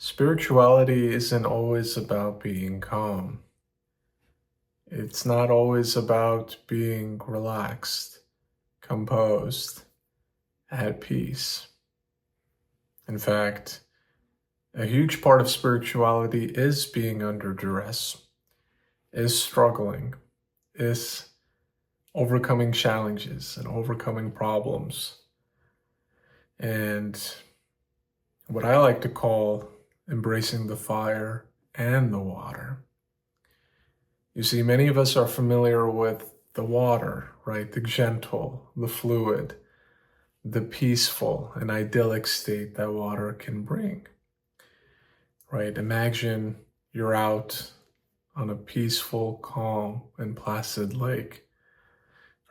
Spirituality isn't always about being calm. It's not always about being relaxed, composed, at peace. In fact, a huge part of spirituality is being under duress, is struggling, is overcoming challenges and overcoming problems. And what I like to call embracing the fire and the water. You see, many of us are familiar with the water, right? The gentle, the fluid, the peaceful and idyllic state that water can bring, right? Imagine you're out on a peaceful, calm, and placid lake,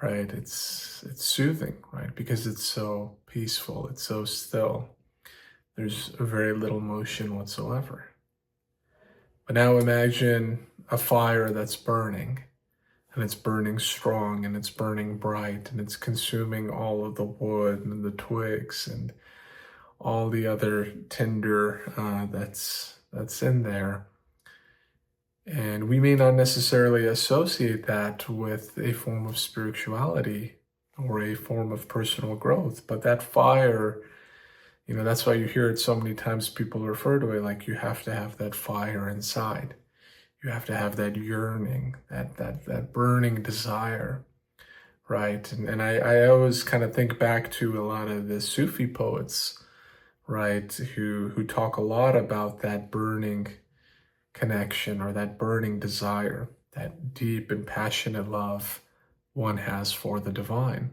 right? It's soothing, right? Because it's so peaceful, it's so still. There's very little motion whatsoever. But now imagine a fire that's burning, and it's burning strong, and it's burning bright, and it's consuming all of the wood and the twigs and all the other tinder that's in there. And we may not necessarily associate that with a form of spirituality or a form of personal growth, but that fire, that's why you hear it so many times. People refer to it like you have to have that fire inside. You have to have that yearning, that burning desire, right? And I always kind of think back to a lot of the Sufi poets, right, who talk a lot about that burning connection or that burning desire, that deep and passionate love one has for the divine.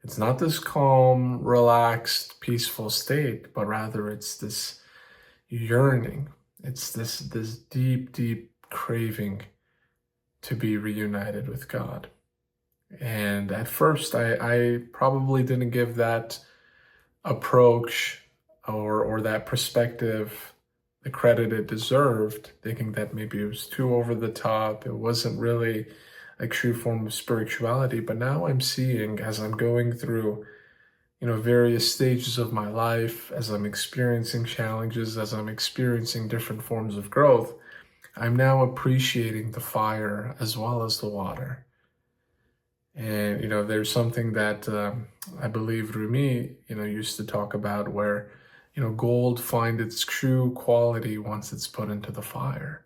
It's not this calm, relaxed, peaceful state, but rather it's this yearning. It's this deep, deep craving to be reunited with God. And at first, I probably didn't give that approach or that perspective the credit it deserved, thinking that maybe it was too over the top. It wasn't really a true form of spirituality. But now I'm seeing, as I'm going through, various stages of my life, as I'm experiencing challenges, as I'm experiencing different forms of growth, I'm now appreciating the fire as well as the water. And, there's something that I believe Rumi, used to talk about where, gold find its true quality once it's put into the fire,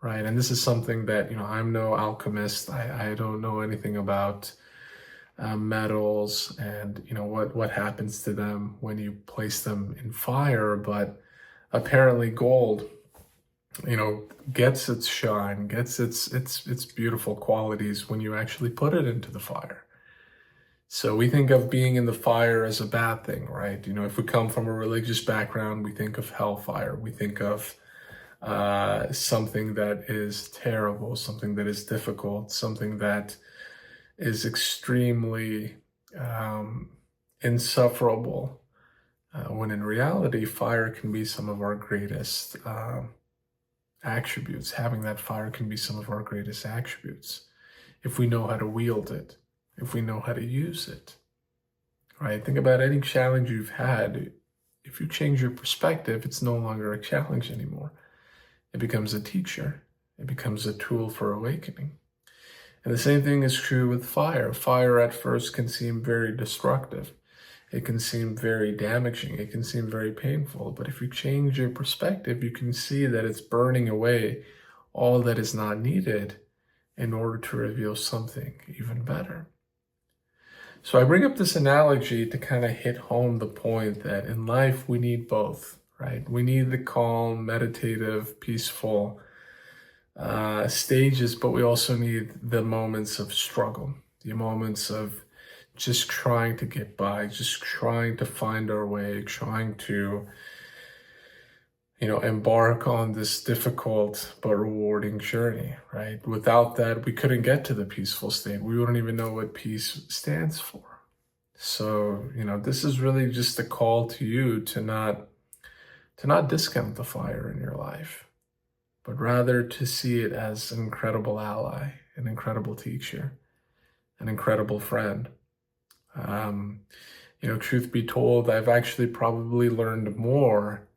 right? And this is something that, I'm no alchemist. I don't know anything about metals and, what happens to them when you place them in fire. But apparently gold, gets its shine, gets its beautiful qualities when you actually put it into the fire. So we think of being in the fire as a bad thing, right? If we come from a religious background, we think of hellfire. We think of something that is terrible, something that is difficult, something that is extremely insufferable. When in reality, fire can be some of our greatest attributes. Having that fire can be some of our greatest attributes if we know how to wield it, if we know how to use it, right? Think about any challenge you've had. If you change your perspective, it's no longer a challenge anymore. It becomes a teacher. It becomes a tool for awakening. And the same thing is true with fire. Fire at first can seem very destructive. It can seem very damaging. It can seem very painful. But if you change your perspective, you can see that it's burning away all that is not needed in order to reveal something even better. So I bring up this analogy to kind of hit home the point that in life we need both, right? We need the calm, meditative, peaceful stages, but we also need the moments of struggle, the moments of just trying to get by, just trying to find our way, trying to, embark on this difficult but rewarding journey, right? Without that, we couldn't get to the peaceful state. We wouldn't even know what peace stands for. So, this is really just a call to you to not discount the fire in your life, but rather to see it as an incredible ally, an incredible teacher, an incredible friend. Truth be told, I've actually probably learned more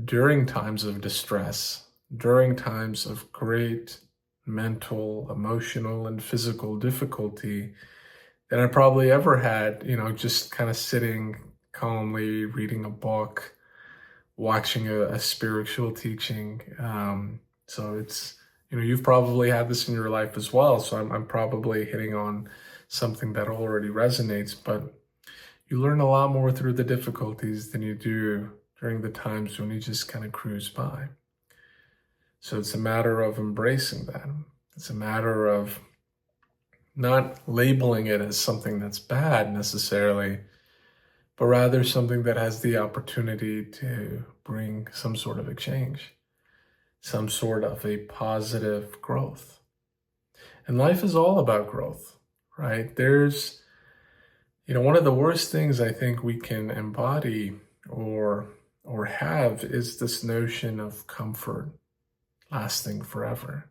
during times of distress, during times of great mental, emotional, and physical difficulty than I probably ever had, just kind of sitting calmly, reading a book, watching a spiritual teaching. So you've probably had this in your life as well. So I'm probably hitting on something that already resonates, but you learn a lot more through the difficulties than you do during the times when you just kind of cruise by. So it's a matter of embracing that. It's a matter of not labeling it as something that's bad necessarily, but rather something that has the opportunity to bring some sort of a change, some sort of a positive growth. And life is all about growth, right? One of the worst things I think we can embody or have is this notion of comfort lasting forever.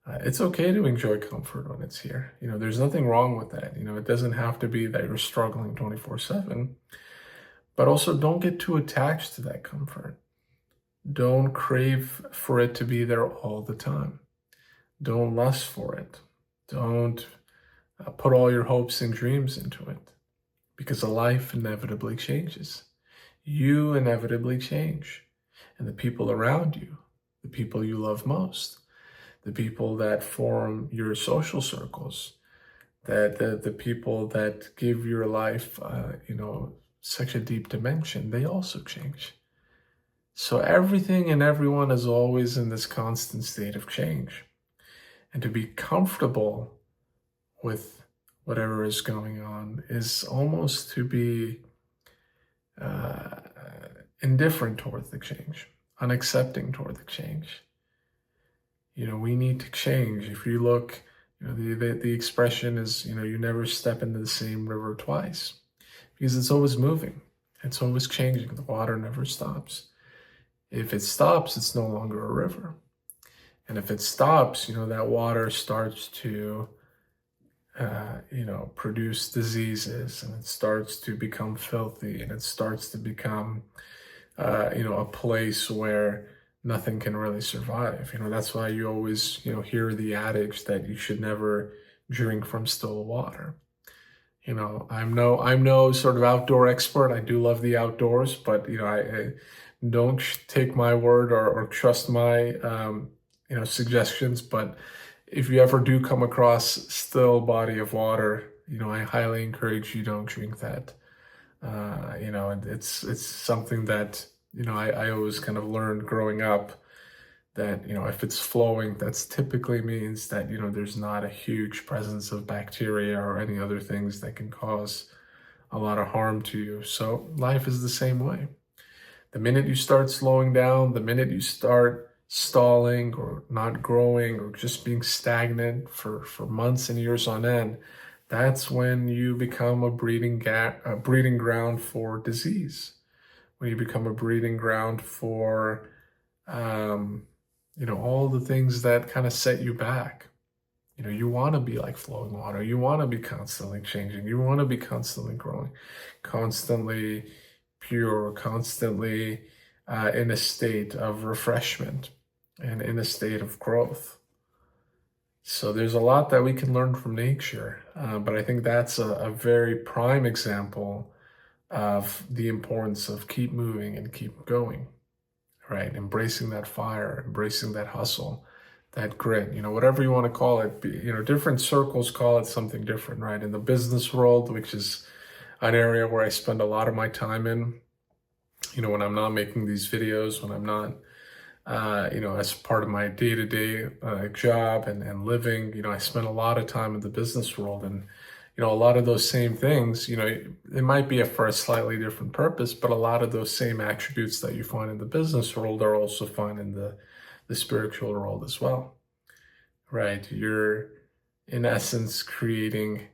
It's okay to enjoy comfort when it's here. There's nothing wrong with that. It doesn't have to be that you're struggling 24/7, but also don't get too attached to that comfort. Don't crave for it to be there all the time. Don't lust for it. Don't put all your hopes and dreams into it, because a life inevitably changes. You inevitably change. And the people around you, the people you love most, the people that form your social circles, that the people that give your life, such a deep dimension, they also change. So everything and everyone is always in this constant state of change. And to be comfortable with whatever is going on is almost to be uh, indifferent toward the change, unaccepting toward the change. We need to change. If you look, the expression is, you never step into the same river twice, because it's always moving. It's always changing. The water never stops. If it stops, it's no longer a river. And if it stops, that water starts to, produce diseases, and it starts to become filthy, and it starts to become, a place where nothing can really survive. That's why you always, hear the adage that you should never drink from still water. I'm no sort of outdoor expert. I do love the outdoors, but I don't take my word or trust my suggestions. But if you ever do come across still body of water, I highly encourage you don't drink that. It's something that I always kind of learned growing up, that if it's flowing, that's typically means that there's not a huge presence of bacteria or any other things that can cause a lot of harm to you. So life is the same way. The minute you start slowing down, the minute you start stalling or not growing or just being stagnant for months and years on end, that's when you become a breeding ground for disease. When you become a breeding ground for all the things that kind of set you back. You want to be like flowing water. You want to be constantly changing. You want to be constantly growing, constantly pure, constantly in a state of refreshment and in a state of growth. So there's a lot that we can learn from nature, but I think that's a very prime example of the importance of keep moving and keep going. Right? Embracing that fire, embracing that hustle, that grit, whatever you want to call it. Different circles call it something different, right? In the business world, which is an area where I spend a lot of my time in, when I'm not making these videos, when I'm not, as part of my day-to-day job and living, I spend a lot of time in the business world. And a lot of those same things, it might be for a slightly different purpose, but a lot of those same attributes that you find in the business world are also found in the spiritual world as well, right? You're, in essence, creating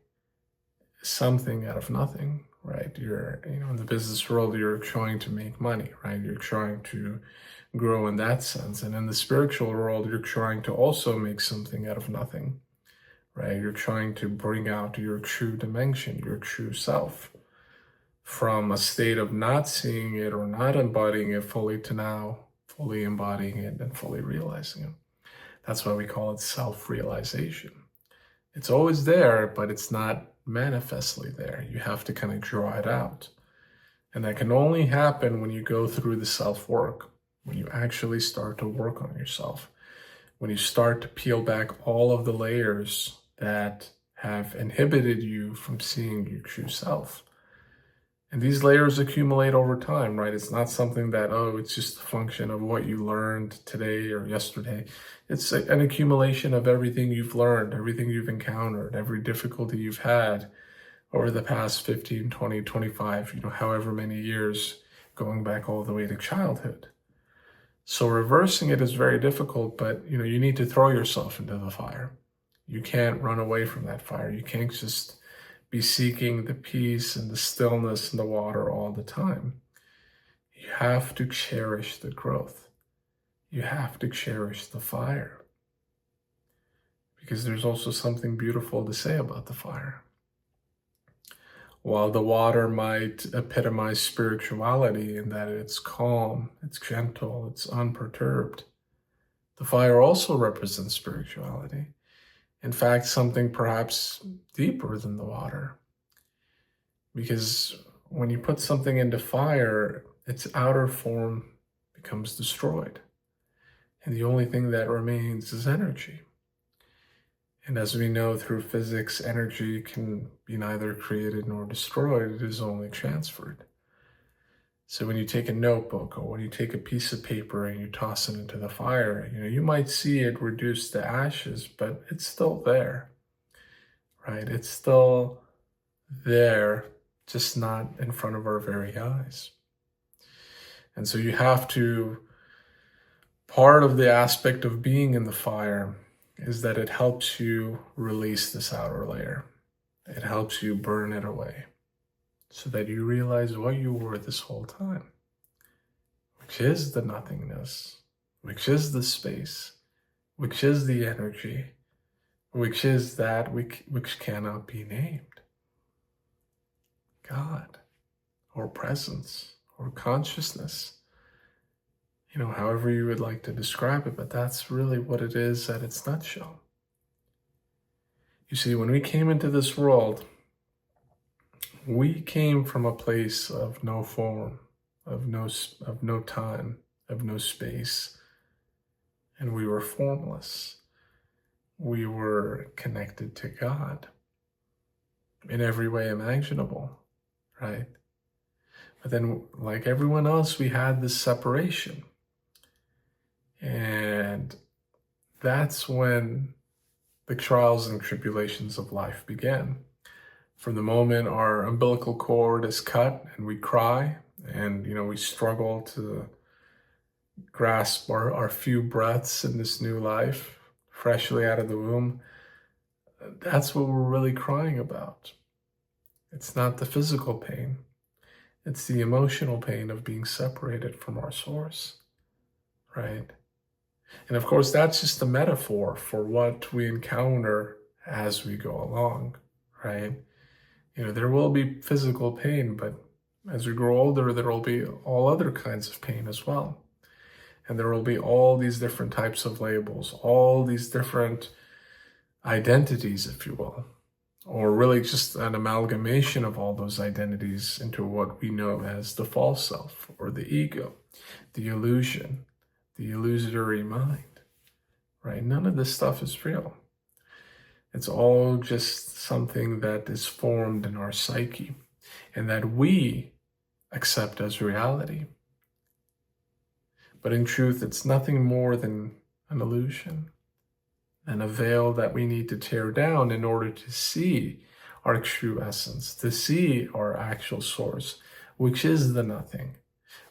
something out of nothing, right? You're, in the business world, you're trying to make money, right? You're trying to grow in that sense. And in the spiritual world, you're trying to also make something out of nothing. Right? You're trying to bring out your true dimension, your true self. from a state of not seeing it or not embodying it fully to now fully embodying it and fully realizing it. That's why we call it self-realization. It's always there, but it's not manifestly there. You have to kind of draw it out. And that can only happen when you go through the self-work, when you actually start to work on yourself, when you start to peel back all of the layers that have inhibited you from seeing your true self. And these layers accumulate over time, right? It's not something that, oh, it's just a function of what you learned today or yesterday. It's an accumulation of everything you've learned, everything you've encountered, every difficulty you've had over the past 15, 20, 25, however many years, going back all the way to childhood. So reversing it is very difficult, but you need to throw yourself into the fire. You can't run away from that fire. You can't just be seeking the peace and the stillness and the water all the time. You have to cherish the growth. You have to cherish the fire. Because there's also something beautiful to say about the fire. While the water might epitomize spirituality in that it's calm, it's gentle, it's unperturbed, the fire also represents spirituality. In fact, something perhaps deeper than the water. Because when you put something into fire, its outer form becomes destroyed. And the only thing that remains is energy. And as we know through physics, energy can be neither created nor destroyed. It is only transferred. So when you take a notebook or when you take a piece of paper and you toss it into the fire, you might see it reduce to ashes, but it's still there, right? It's still there, just not in front of our very eyes. And so part of the aspect of being in the fire is that it helps you release this outer layer. It helps you burn it away so that you realize what you were this whole time, which is the nothingness, which is the space, which is the energy, which is that which cannot be named. God, or presence, or consciousness, however you would like to describe it, but that's really what it is at its nutshell. You see, when we came into this world, we came from a place of no form, of no time, of no space, and we were formless. We were connected to God in every way imaginable, right? But then, like everyone else, we had this separation. And that's when the trials and tribulations of life began. From the moment our umbilical cord is cut and we cry and, we struggle to grasp our few breaths in this new life, freshly out of the womb, that's what we're really crying about. It's not the physical pain. It's the emotional pain of being separated from our source, right? And of course, that's just a metaphor for what we encounter as we go along, right? There will be physical pain, but as we grow older, there will be all other kinds of pain as well. And there will be all these different types of labels, all these different identities, if you will, or really just an amalgamation of all those identities into what we know as the false self or the ego, the illusion, the illusory mind, right? None of this stuff is real. It's all just something that is formed in our psyche and that we accept as reality. But in truth, it's nothing more than an illusion and a veil that we need to tear down in order to see our true essence, to see our actual source, which is the nothing,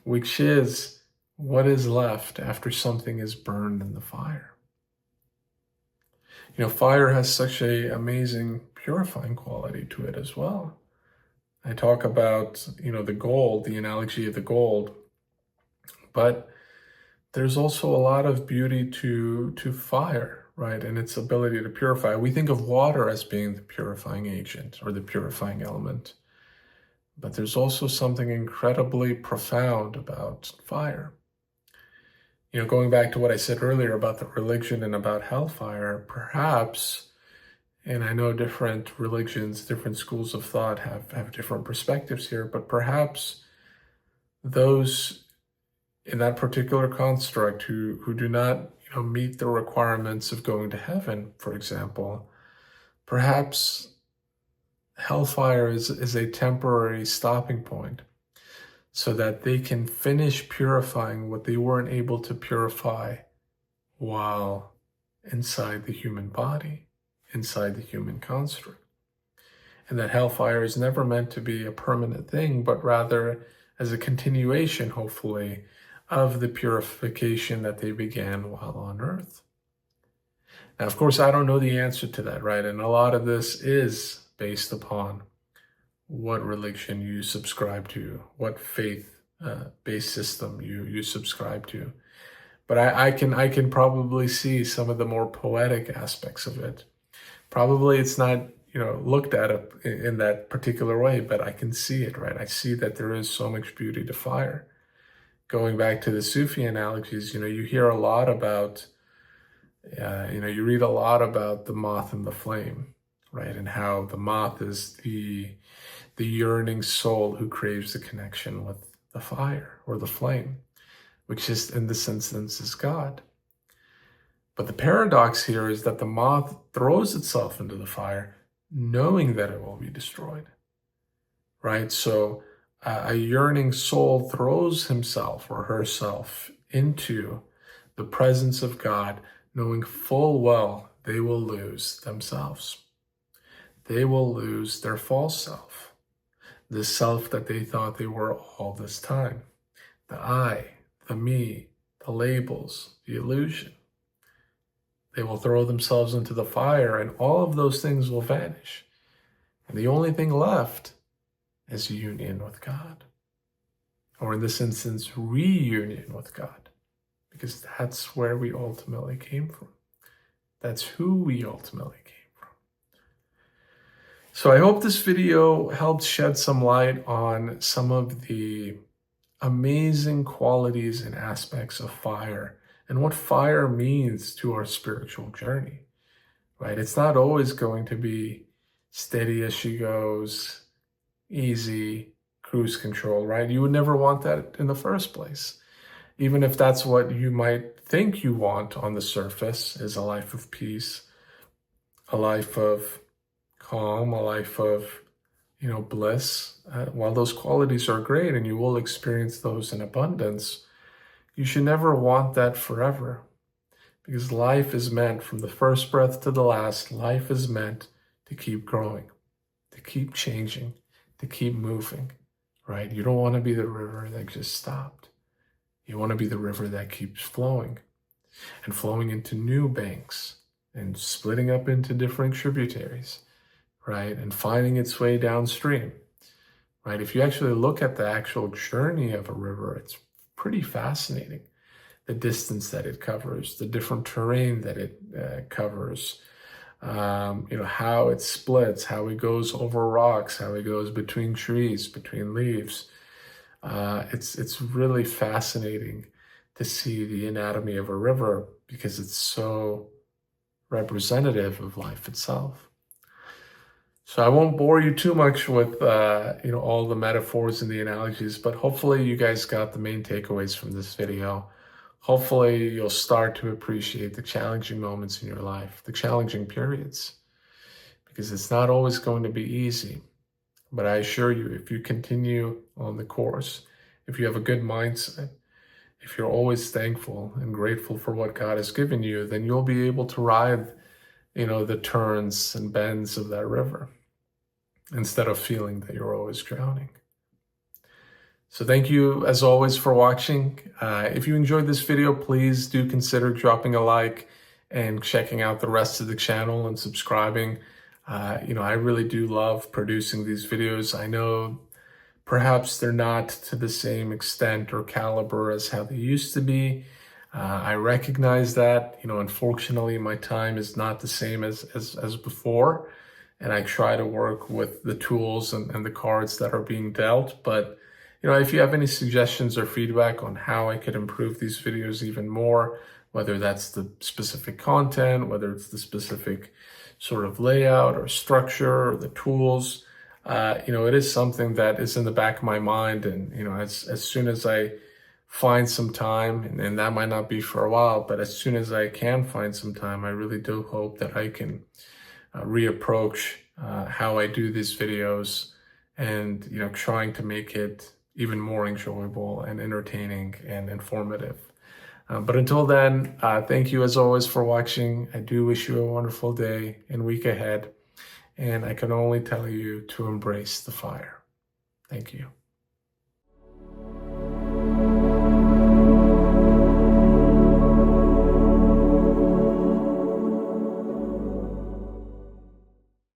which is what is left after something is burned in the fire. Fire has such an amazing purifying quality to it as well. I talk about, the gold, the analogy of the gold, but there's also a lot of beauty to fire, right? And its ability to purify. We think of water as being the purifying agent or the purifying element. But there's also something incredibly profound about fire. Going back to what I said earlier about the religion and about hellfire, perhaps, and I know different religions, different schools of thought have different perspectives here, but perhaps those in that particular construct who do not meet the requirements of going to heaven, for example, perhaps hellfire is a temporary stopping point so that they can finish purifying what they weren't able to purify while inside the human body, inside the human construct. And that hellfire is never meant to be a permanent thing, but rather as a continuation, hopefully, of the purification that they began while on earth. Now, of course, I don't know the answer to that, right? And a lot of this is based upon what religion you subscribe to, what faith-based system you subscribe to. But I can probably see some of the more poetic aspects of it. Probably it's not looked at in that particular way, but I can see it, right? I see that there is so much beauty to fire. Going back to the Sufi analogies, you hear a lot about, you read a lot about the moth and the flame, right? And how the moth is the yearning soul who craves the connection with the fire or the flame, which is in this instance is God. But the paradox here is that the moth throws itself into the fire knowing that it will be destroyed, right? So a yearning soul throws himself or herself into the presence of God, knowing full well they will lose themselves. They will lose their false self, the self that they thought they were all this time, the I, the me, the labels, the illusion. They will throw themselves into the fire and all of those things will vanish. And the only thing left is union with God. Or in this instance, reunion with God. Because that's where we ultimately came from. That's who we ultimately came from. So I hope this video helped shed some light on some of the amazing qualities and aspects of fire and what fire means to our spiritual journey, right? It's not always going to be steady as she goes, easy, cruise control, right? You would never want that in the first place. Even if that's what you might think you want on the surface, is a life of peace, a life of calm, a life of, bliss. While those qualities are great and you will experience those in abundance, you should never want that forever. Because life is meant, from the first breath to the last, life is meant to keep growing, to keep changing, to keep moving, right? You don't want to be the river that just stopped. You want to be the river that keeps flowing and flowing into new banks and splitting up into different tributaries, right? And finding its way downstream, right? If you actually look at the actual journey of a river, it's pretty fascinating. The distance that it covers, the different terrain that it covers, how it splits, how it goes over rocks, how it goes between trees, between leaves. It's really fascinating to see the anatomy of a river because it's so representative of life itself. So I won't bore you too much with all the metaphors and the analogies, but hopefully you guys got the main takeaways from this video. Hopefully you'll start to appreciate the challenging moments in your life, the challenging periods, because it's not always going to be easy. But I assure you, if you continue on the course, if you have a good mindset, if you're always thankful and grateful for what God has given you, then you'll be able to ride, the turns and bends of that river instead of feeling that you're always drowning. So thank you, as always, for watching. If you enjoyed this video, please do consider dropping a like and checking out the rest of the channel and subscribing. I really do love producing these videos. I know perhaps they're not to the same extent or caliber as how they used to be. I recognize that, unfortunately, my time is not the same as before. and I try to work with the tools and the cards that are being dealt. But if you have any suggestions or feedback on how I could improve these videos even more, whether that's the specific content, whether it's the specific sort of layout or structure or the tools, it is something that is in the back of my mind. And, as soon as I find some time, and that might not be for a while, but as soon as I can find some time, I really do hope that I can reapproach how I do these videos and, trying to make it even more enjoyable and entertaining and informative. But until then, thank you as always for watching. I do wish you a wonderful day and week ahead. And I can only tell you to embrace the fire. Thank you.